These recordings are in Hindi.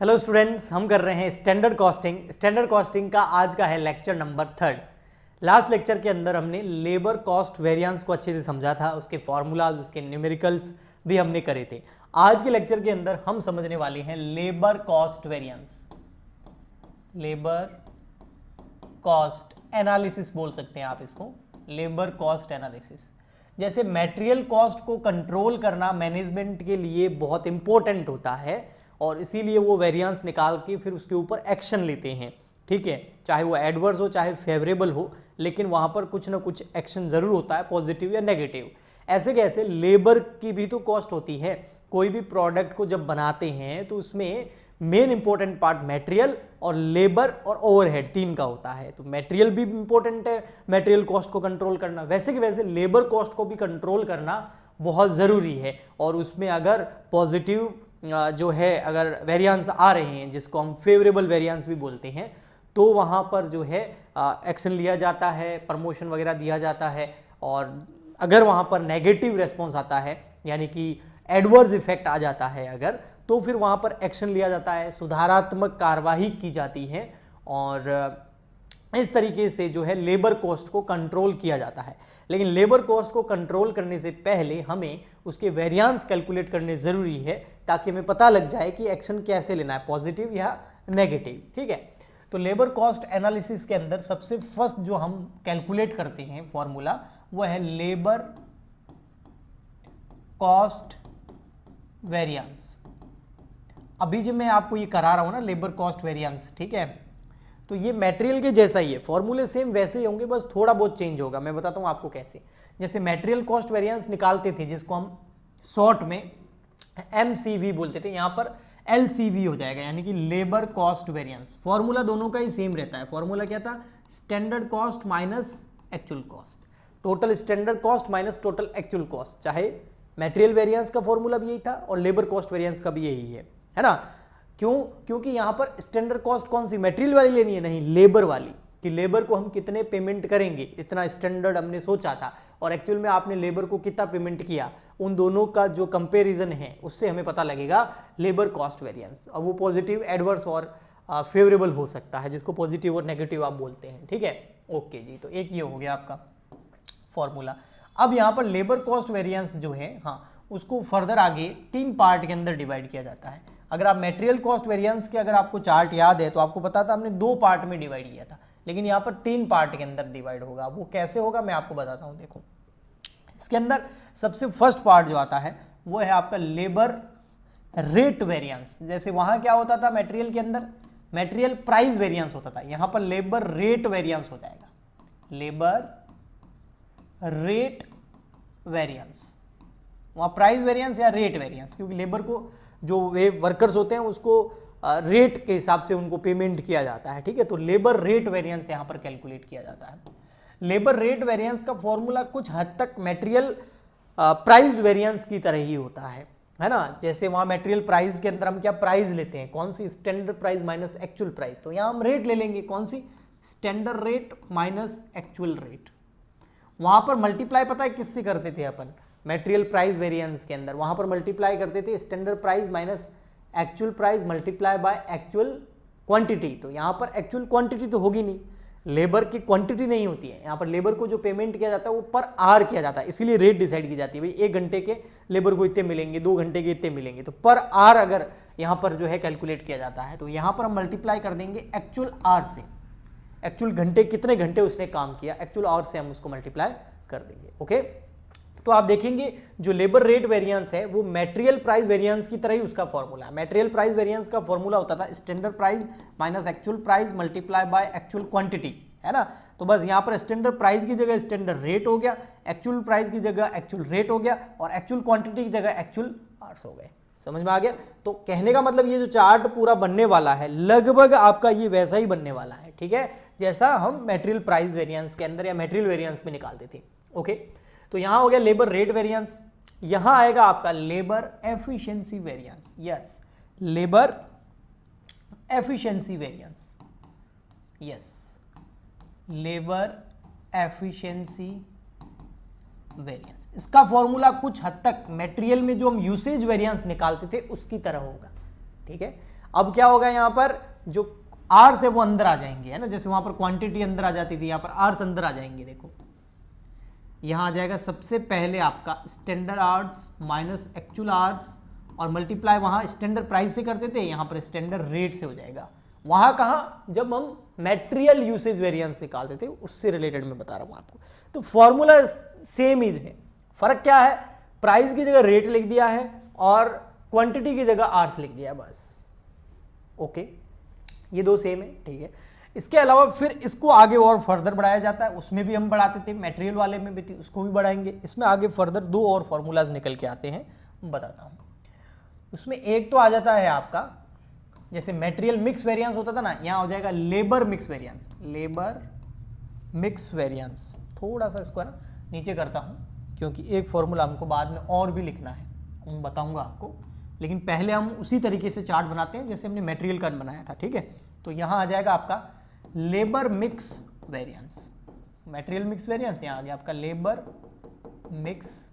हेलो स्टूडेंट्स, हम कर रहे हैं स्टैंडर्ड कॉस्टिंग। स्टैंडर्ड कॉस्टिंग का आज का है लेक्चर नंबर 3। लास्ट लेक्चर के अंदर हमने लेबर कॉस्ट वेरिएंस को अच्छे से समझा था, उसके फॉर्मूलाज, उसके न्यूमेरिकल्स भी हमने करे थे। आज के लेक्चर के अंदर हम समझने वाले हैं labour cost variance, labour cost analysis बोल सकते हैं आप इसको, लेबर कॉस्ट एनालिसिस। जैसे मटेरियल कॉस्ट को कंट्रोल करना मैनेजमेंट के लिए बहुत इंपॉर्टेंट होता है और इसीलिए वो वेरिएंस निकाल के फिर उसके ऊपर एक्शन लेते हैं, ठीक है। चाहे वो एडवर्स हो चाहे फेवरेबल हो, लेकिन वहाँ पर कुछ ना कुछ एक्शन ज़रूर होता है, पॉजिटिव या नेगेटिव। ऐसे कैसे लेबर की भी तो कॉस्ट होती है। कोई भी प्रोडक्ट को जब बनाते हैं तो उसमें मेन इंपॉर्टेंट पार्ट मटेरियल और लेबर और ओवरहेड 3 का होता है। तो मटेरियल भी इंपॉर्टेंट है, मटेरियल कॉस्ट को कंट्रोल करना, वैसे कि वैसे लेबर कॉस्ट को भी कंट्रोल करना बहुत ज़रूरी है। और उसमें अगर पॉजिटिव जो है अगर वेरिएंस आ रहे हैं, जिसको हम फेवरेबल वेरिएंस भी बोलते हैं, तो वहाँ पर जो है एक्शन लिया जाता है, प्रमोशन वगैरह दिया जाता है। और अगर वहाँ पर नेगेटिव रेस्पॉन्स आता है, यानी कि एडवर्स इफेक्ट आ जाता है अगर, तो फिर वहाँ पर एक्शन लिया जाता है, सुधारात्मक कार्रवाई की जाती है और इस तरीके से जो है लेबर कॉस्ट को कंट्रोल किया जाता है। लेकिन लेबर कॉस्ट को कंट्रोल करने से पहले हमें उसके वेरिएंस कैलकुलेट करने ज़रूरी है, ताकि हमें पता लग जाए कि एक्शन कैसे लेना है, पॉजिटिव या नेगेटिव, ठीक है। तो लेबर कॉस्ट एनालिसिस के अंदर सबसे फर्स्ट जो हम कैलकुलेट करते हैं फॉर्मूला, वो है लेबर कॉस्ट वेरिएंस। अभी जब मैं आपको ये करा रहा हूँ ना लेबर कॉस्ट वेरिएंस, ठीक है, तो ये मटेरियल के जैसा ही है, फॉर्मूले सेम वैसे ही होंगे, बस थोड़ा बहुत चेंज होगा। मैं बताता हूँ आपको कैसे। जैसे मटेरियल कॉस्ट वेरिएंस निकालते थे, जिसको हम शॉर्ट में MCV बोलते थे, यहाँ पर LCV हो जाएगा, यानी कि लेबर कॉस्ट वेरिएंस। फॉर्मूला दोनों का ही सेम रहता है। फॉर्मूला क्या था? Standard cost minus actual cost, total standard cost minus total actual cost. चाहे मटेरियल वेरिएंस का फॉर्मूला भी यही था और लेबर कॉस्ट वेरिएंस का भी यही है ना। क्यों? क्योंकि यहाँ पर स्टैंडर्ड कॉस्ट कौन सी, मटेरियल वाली लेनी है, नहीं लेबर वाली, कि लेबर को हम कितने पेमेंट करेंगे, इतना स्टैंडर्ड हमने सोचा था और एक्चुअल में आपने लेबर को कितना पेमेंट किया, उन दोनों का जो कंपैरिजन है उससे हमें पता लगेगा लेबर कॉस्ट वेरिएंस। अब वो पॉजिटिव, एडवर्स और फेवरेबल हो सकता है, जिसको पॉजिटिव और नेगेटिव आप बोलते हैं, ठीक है। ओके जी, तो एक ये हो गया आपका फॉर्मूला। अब यहाँ पर लेबर कॉस्ट वेरिएंस जो है, हाँ, उसको फर्दर आगे 3 पार्ट के अंदर डिवाइड किया जाता है। अगर आप मटेरियल कॉस्ट वेरिएंस के अगर आपको चार्ट याद है तो आपको पता था हमने 2 पार्ट में डिवाइड किया था, लेकिन यहाँ पर 3 पार्ट के अंदर डिवाइड होगा। वो कैसे होगा मैं आपको बताता हूँ। देखो, इसके अंदर सबसे फर्स्ट पार्ट जो आता है वो है आपका लेबर रेट वेरिएंस। जैसे वहाँ क्या होता था मटेरियल के अंदर, मटेरियल प्राइस वेरिएंस होता था, यहाँ पर लेबर रेट वेरिएंस हो जाएगा, लेबर रेट वेरिएंस। वहाँ प्राइस वेरिएंस या रेट वेरिएंस, क्योंकि लेबर को जो वे वर्कर्स होते हैं उसको रेट के हिसाब से उनको पेमेंट किया जाता है, ठीक है। तो लेबर रेट वेरिएंस यहाँ पर कैलकुलेट किया जाता है। लेबर रेट वेरिएंस का फॉर्मूला कुछ हद तक मटेरियल प्राइस वेरिएंस की तरह ही होता है ना। जैसे वहाँ मटेरियल प्राइस के अंदर हम क्या प्राइस लेते हैं, कौन सी, standard price minus actual price. तो यहाँ हम रेट ले लेंगे, कौन सी, standard rate minus actual rate. वहाँ पर मल्टीप्लाई पता है किससे करते थे अपन, मटेरियल प्राइस वेरिएंस के अंदर वहाँ पर मल्टीप्लाई करते थे standard price minus actual price multiply by actual quantity. तो यहाँ पर एक्चुअल क्वांटिटी तो होगी नहीं, लेबर की क्वांटिटी नहीं होती है। यहाँ पर लेबर को जो पेमेंट किया जाता है वो पर आवर किया जाता है, इसीलिए रेट डिसाइड की जाती है। भाई 1 घंटे के लेबर को इतने मिलेंगे, 2 घंटे के इतने मिलेंगे, तो पर आवर अगर यहाँ पर जो है कैलकुलेट किया जाता है, तो यहाँ पर हम मल्टीप्लाई कर देंगे एक्चुअल आवर से, एक्चुअल घंटे, कितने घंटे उसने काम किया, एक्चुअल आवर से हम उसको मल्टीप्लाई कर देंगे। ओके, तो आप देखेंगे जो लेबर रेट वेरिएंस है वो मटेरियल प्राइस वेरिएंस की तरह ही उसका फॉर्मूला है। मटेरियल प्राइस वेरिएंस का फॉर्मूला होता था standard price minus actual price multiply by actual quantity, है ना। तो बस यहाँ पर स्टैंडर्ड प्राइस की जगह स्टैंडर्ड रेट हो गया, एक्चुअल प्राइस की जगह एक्चुअल रेट हो गया और एक्चुअल क्वांटिटी की जगह एक्चुअल आवर्स हो गए। समझ में आ गया? तो कहने का मतलब ये जो चार्ट पूरा बनने वाला है लगभग आपका ये वैसा ही बनने वाला है, ठीक है, जैसा हम मटेरियल प्राइस वेरिएंस के अंदर या मटेरियल वेरिएंस में निकालते थे। ओके, तो यहां हो गया लेबर रेट वेरिएंस। यहां आएगा आपका labour efficiency variance. Yes, labour efficiency variance, yes, labour efficiency variance. इसका फॉर्मूला कुछ हद तक मटेरियल में जो हम यूसेज वेरिएंस निकालते थे उसकी तरह होगा, ठीक है। अब क्या होगा, यहाँ पर जो आर्स है वो अंदर आ जाएंगे, है ना, जैसे वहां पर क्वांटिटी अंदर आ जाती थी, यहाँ पर आर्स अंदर आ जाएंगे। देखो यहाँ आ जाएगा सबसे पहले आपका standard hours minus actual hours और मल्टीप्लाई वहाँ स्टैंडर्ड प्राइस से करते थे, यहाँ पर स्टैंडर्ड रेट से हो जाएगा। वहाँ कहाँ, जब हम मटेरियल यूसेज वेरिएंस निकालते थे उससे रिलेटेड मैं बता रहा हूँ आपको। तो फॉर्मूला सेम इज है, फर्क क्या है, प्राइस की जगह रेट लिख दिया है और क्वांटिटी की जगह आर्स लिख दिया बस। ओके, ये दो सेम है, ठीक है। इसके अलावा फिर इसको आगे और फर्दर बढ़ाया जाता है, उसमें भी हम बढ़ाते थे, मटेरियल वाले में भी थी, उसको भी बढ़ाएंगे। इसमें आगे फर्दर दो और फॉर्मूलाज निकल के आते हैं, बताता हूँ। उसमें एक तो आ जाता है आपका, जैसे मटेरियल मिक्स वेरिएंस होता था ना, यहाँ हो जाएगा labour mix variance. Labour mix variance, थोड़ा सा इसको ना नीचे करता हूँ क्योंकि एक फॉर्मूला हमको बाद में और भी लिखना है, मैं बताऊँगा आपको, लेकिन पहले हम उसी तरीके से चार्ट बनाते हैं जैसे हमने मटेरियल का बनाया था, ठीक है। तो यहाँ आ जाएगा आपका labour mix variance, material mix variance, यहाँ आ गया आपका लेबर मिक्स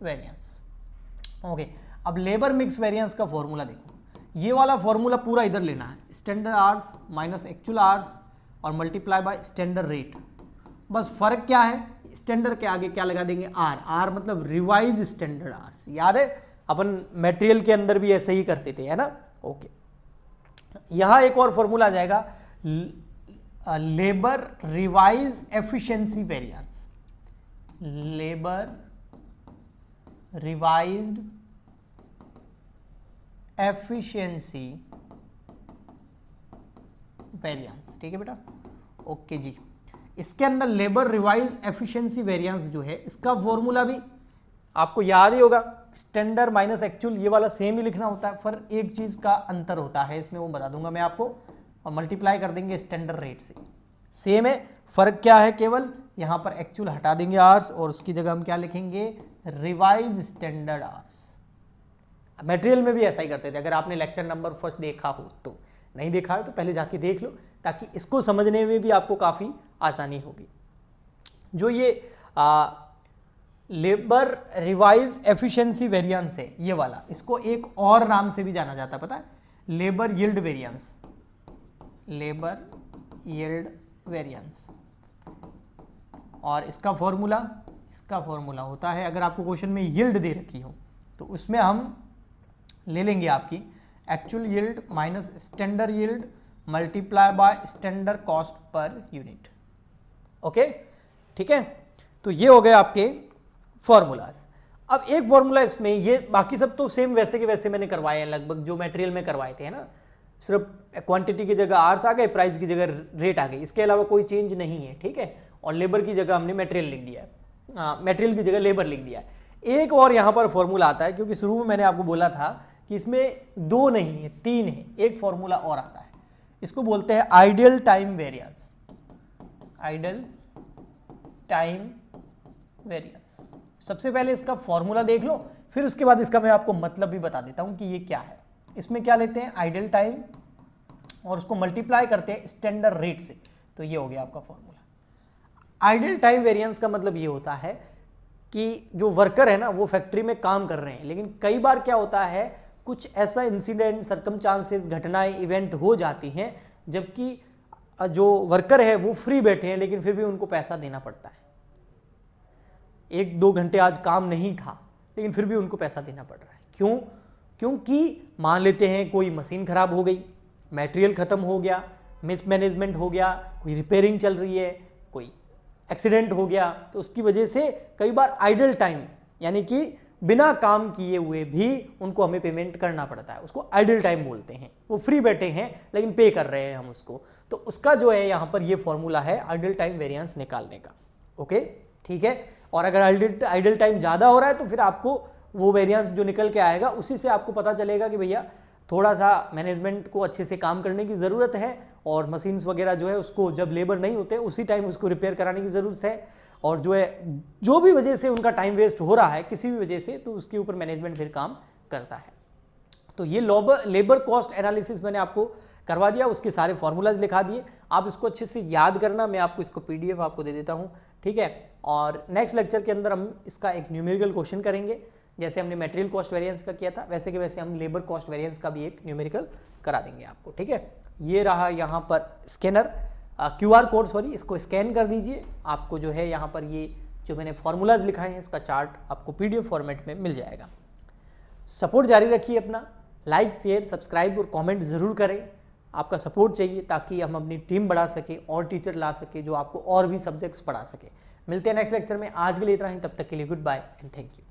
वेरिएंस। ओके, अब लेबर मिक्स वेरिएंस का फॉर्मूला देखो, ये वाला फॉर्मूला पूरा इधर लेना है, standard hours minus actual hours और मल्टीप्लाई बाय स्टैंडर्ड रेट। बस फर्क क्या है, स्टैंडर्ड के आगे क्या लगा देंगे, आर। आर मतलब रिवाइज स्टैंडर्ड आवर्स, याद है अपन मटेरियल के अंदर भी ऐसे ही करते थे, है ना। ओके, यहां एक और फॉर्मूला आ जाएगा labour revise efficiency variance. Labour revised efficiency variance, ठीक है बेटा। ओके जी, इसके अंदर लेबर रिवाइज एफिशिएंसी वेरिएंस जो है, इसका फॉर्मूला भी आपको याद ही होगा, स्टैंडर्ड माइनस एक्चुअल, ये वाला सेम ही लिखना होता है, पर एक चीज का अंतर होता है इसमें, वो बता दूंगा मैं आपको, और मल्टीप्लाई कर देंगे स्टैंडर्ड रेट से। सेम है, फर्क क्या है, केवल यहां पर एक्चुअल हटा देंगे आवर्स और उसकी जगह हम क्या लिखेंगे, रिवाइज स्टैंडर्ड आवर्स। मटेरियल में भी ऐसा ही करते थे, अगर आपने लेक्चर नंबर फर्स्ट देखा हो, तो नहीं देखा है तो पहले जाके देख लो, ताकि इसको समझने में भी आपको काफ़ी आसानी होगी। जो ये लेबर रिवाइज एफिशिएंसी वेरिएंस है, ये वाला, इसको एक और नाम से भी जाना जाता है, पता है, labour yield variance. Labour yield variance, और इसका फॉर्मूला होता है, अगर आपको क्वेश्चन में यील्ड दे रखी हो तो उसमें हम ले लेंगे आपकी actual yield minus standard yield multiply by standard cost per unit. Okay, ठीक है। तो ये हो गए आपके फॉर्मूलाज। अब एक फॉर्मूला इसमें, ये बाकी सब तो सेम वैसे के वैसे मैंने करवाए हैं लगभग, जो मटेरियल में करवाए थे, है ना, सिर्फ क्वांटिटी की जगह आर्स आ गए, प्राइस की जगह रेट आ गई, इसके अलावा कोई चेंज नहीं है, ठीक है। और लेबर की जगह हमने मटेरियल लिख दिया है, मटेरियल की जगह लेबर लिख दिया है। एक और यहाँ पर फॉर्मूला आता है, क्योंकि शुरू में मैंने आपको बोला था कि इसमें दो नहीं है, तीन है, एक फॉर्मूला और आता है, इसको बोलते हैं ideal time variance. Ideal time variance, सबसे पहले इसका फॉर्मूला देख लो, फिर उसके बाद इसका मैं आपको मतलब भी बता देता हूं कि ये क्या है। इसमें क्या लेते हैं, आइडियल टाइम, और उसको मल्टीप्लाई करते हैं स्टैंडर्ड रेट से, तो ये हो गया आपका फॉर्मूला। आइडियल टाइम वेरिएंस का मतलब ये होता है कि जो वर्कर है ना, वो फैक्ट्री में काम कर रहे हैं, लेकिन कई बार क्या होता है, कुछ ऐसा इंसिडेंट, सर्कमचांसेस, घटनाएं, इवेंट हो जाती हैं, जबकि जो वर्कर है वो फ्री बैठे हैं, लेकिन फिर भी उनको पैसा देना पड़ता है। 1-2 घंटे आज काम नहीं था, लेकिन फिर भी उनको पैसा देना पड़ रहा है। क्यों? क्योंकि मान लेते हैं कोई मशीन खराब हो गई, मटेरियल खत्म हो गया, मिसमैनेजमेंट हो गया, कोई रिपेयरिंग चल रही है, कोई एक्सीडेंट हो गया, तो उसकी वजह से कई बार आइडल टाइम, यानी कि बिना काम किए हुए भी उनको हमें पेमेंट करना पड़ता है, उसको आइडल टाइम बोलते हैं। वो फ्री बैठे हैं लेकिन पे कर रहे हैं हम उसको, तो उसका जो है यहाँ पर ये फॉर्मूला है आइडल टाइम वेरिएंस निकालने का। ओके, ठीक है। और अगर आइडल टाइम ज़्यादा हो रहा है तो फिर आपको वो वेरिएंस जो निकल के आएगा उसी से आपको पता चलेगा कि भैया थोड़ा सा मैनेजमेंट को अच्छे से काम करने की ज़रूरत है, और मशीन्स वगैरह जो है उसको जब लेबर नहीं होते उसी टाइम उसको रिपेयर कराने की ज़रूरत है, और जो है जो भी वजह से उनका टाइम वेस्ट हो रहा है किसी भी वजह से, तो उसके ऊपर मैनेजमेंट फिर काम करता है। तो ये लेबर कॉस्ट एनालिसिस मैंने आपको करवा दिया, उसके सारे फॉर्मूलाज लिखा दिए, आप इसको अच्छे से याद करना, मैं आपको इसको PDF आपको दे देता हूँ, ठीक है। और नेक्स्ट लेक्चर के अंदर हम इसका एक न्यूमेरिकल क्वेश्चन करेंगे, जैसे हमने मटेरियल कॉस्ट वेरिएंस का किया था वैसे के वैसे हम लेबर कॉस्ट वेरिएंस का भी एक न्यूमेरिकल करा देंगे आपको, ठीक है। ये रहा यहाँ पर स्कैनर, QR कोड सॉरी, इसको स्कैन कर दीजिए। आपको जो है यहाँ पर ये जो मैंने फॉर्मूलाज लिखाए हैं इसका चार्ट आपको PDF फॉर्मेट में मिल जाएगा। सपोर्ट जारी रखिए अपना, लाइक शेयर सब्सक्राइब और कमेंट ज़रूर करें। आपका सपोर्ट चाहिए ताकि हम अपनी टीम बढ़ा सके और टीचर ला सके जो आपको और भी सब्जेक्ट्स पढ़ा सके। मिलते हैं नेक्स्ट लेक्चर में, आज के लिए इतना ही, तब तक के लिए goodbye and thank you.